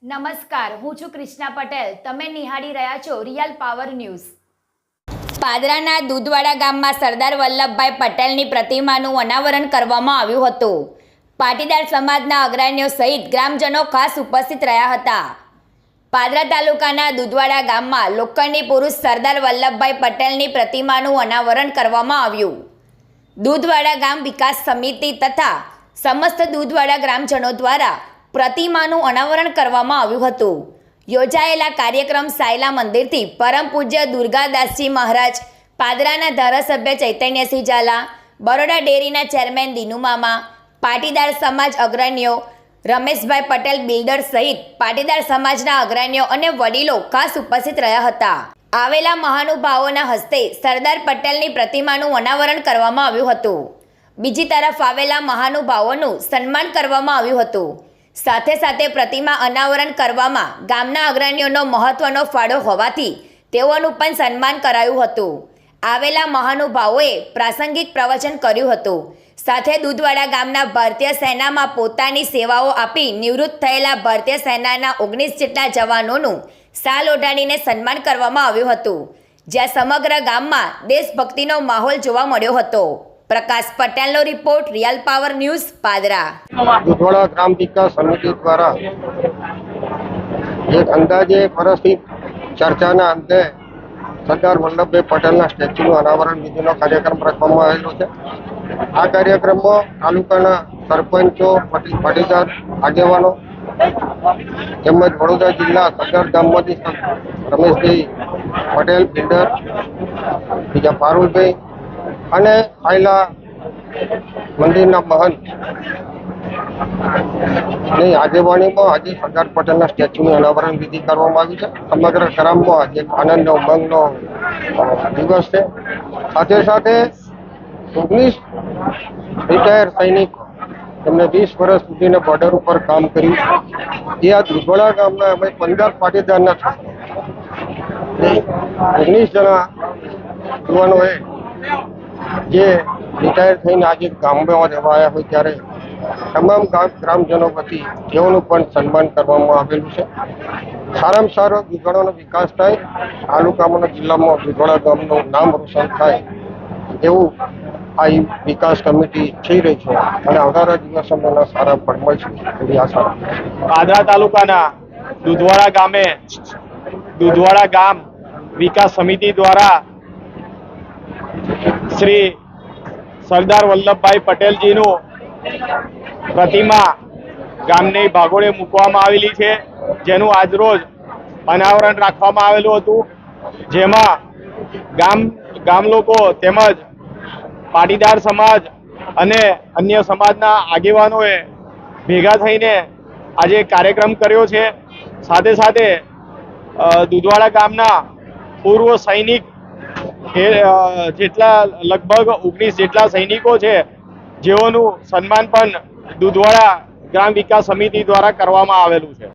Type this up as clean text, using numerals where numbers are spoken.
નમસ્કાર, હું છું કૃષ્ણા પટેલ. તમે નિહાળી રહ્યા છો રિયલ પાવર ન્યૂઝ. પાદરાના દૂધવાડા ગામમાં સરદાર વલ્લભભાઈ પટેલની પ્રતિમાનું અનાવરણ કરવામાં આવ્યું હતું. પાટીદાર સમાજના અગ્રણીઓ સહિત ગ્રામજનો ખાસ ઉપસ્થિત રહ્યા હતા. પાદરા તાલુકાના દૂધવાડા ગામમાં લોખંડી પુરુષ સરદાર વલ્લભભાઈ પટેલની પ્રતિમાનું અનાવરણ કરવામાં આવ્યું. દૂધવાડા ગામ વિકાસ સમિતિ તથા સમસ્ત દૂધવાડા ગ્રામજનો દ્વારા પ્રતિમાનું અનાવરણ કરવામાં આવ્યું હતું. યોજાયેલા કાર્યક્રમ સાયલા મંદિરથી પરમ પૂજ્ય દુર્ગાદાસજી મહારાજ, પાદરાના ધારાસભ્ય ચૈતન્યસિંહ ઝાલા, બરોડા ડેરીના ચેરમેન દિનુમામા, પાટીદાર સમાજ અગ્રણીઓ રમેશભાઈ પટેલ બિલ્ડર સહિત પાટીદાર સમાજના અગ્રણીઓ અને વડીલો ખાસ ઉપસ્થિત રહ્યા હતા. આવેલા મહાનુભાવોના હસ્તે સરદાર પટેલની પ્રતિમાનું અનાવરણ કરવામાં આવ્યું હતું. બીજી તરફ આવેલા મહાનુભાવોનું સન્માન કરવામાં આવ્યું હતું. સાથે સાથે પ્રતિમા અનાવરણ કરવામાં ગામના અગ્રણીઓનો મહત્વનો ફાળો હોવાથી તેઓનું પણ સન્માન કરાયું હતું. આવેલા મહાનુભાવોએ પ્રાસંગિક પ્રવચન કર્યું હતું. સાથે દૂધવાડા ગામના ભારતીય સેનામાં પોતાની સેવાઓ આપી નિવૃત્ત થયેલા ભારતીય સેનાના 19 જેટલા જવાનોનું શાલ ઓઢાડીને સન્માન કરવામાં આવ્યું હતું. જ્યાં સમગ્ર ગામમાં દેશભક્તિનો માહોલ જોવા મળ્યો હતો. પ્રકાશ પટેલનો report, real power news, Padra. Dudhwada ગ્રામ વિકાસ સમિતિ દ્વારા એક અંદાજે વર્ષથી ચર્ચાના અંતે સરદાર વલ્લભભાઈ પટેલના સ્ટેચ્યુનું અનાવરણ વિધિનો કાર્યક્રમ રાખવામાં આવેલો છે. આ કાર્યક્રમમાં તાલુકાના સરપંચો, પાટીદાર આગેવાનો તેમજ વડોદરા જિલ્લા સદર ગામમાંથી રમેશભાઈ પટેલ બિલ્ડર, બીજા પારુલભાઈ અને આયલા મંદિરના મહંત ની આગેવાનીમાં આજે સરદાર પટેલના સ્ટેચ્યુનું અનાવરણ વિધિ કરવામાં આવી છે. સમગ્ર ગ્રામમાં આજે આનંદ ઉમંગનો દિવસ છે. સાથે સાથે 19 રિટાયર સૈનિકો તેમને 20 વર્ષ સુધીના બોર્ડર ઉપર કામ કર્યું છે. એ આ દૂધવાડા ગામના અમે 15 પાટીદારના છોકરા 19 જણા યુવાનોએ જે રિટાયર થઈને આજે ગામમાં રહેવા આવ્યા હોય ત્યારે તમામ ગ્રામજનો વતી તેઓનું પણ સન્માન કરવામાં આવેલું છે. સારામાં સારો દૂધવાડાનો વિકાસ થાય, તાલુકામાં જિલ્લામાં દૂધવાડા ગામનું નામ રોશન થાય એવું આ વિકાસ કમિટી ઈચ્છી રહી છે અને આવનારા દિવસોમાં સારા ફળ મળશે એવી આશા. પાદરા તાલુકાના દૂધવાડા ગામે દૂધવાડા ગામ વિકાસ સમિતિ દ્વારા શ્રી સરદાર વલ્લભભાઈ પટેલજીનું પ્રતિમા ગામની ભાગોળે મૂકવામાં આવેલી છે, જેનું આજરોજ અનાવરણ રાખવામાં આવેલું હતું. જેમાં ગામ લોકો તેમજ પાટીદાર સમાજ અને અન્ય સમાજના આગેવાનોએ ભેગા થઈને આજે કાર્યક્રમ કર્યો છે. સાથે સાથે દૂધવાડા ગામના પૂર્વ સૈનિક જેટલા લગભગ 19 જેટલા સૈનિકો છે, જેઓનું સન્માન પણ દૂધવાડા ગ્રામ વિકાસ સમિતિ દ્વારા કરવામાં આવેલું છે.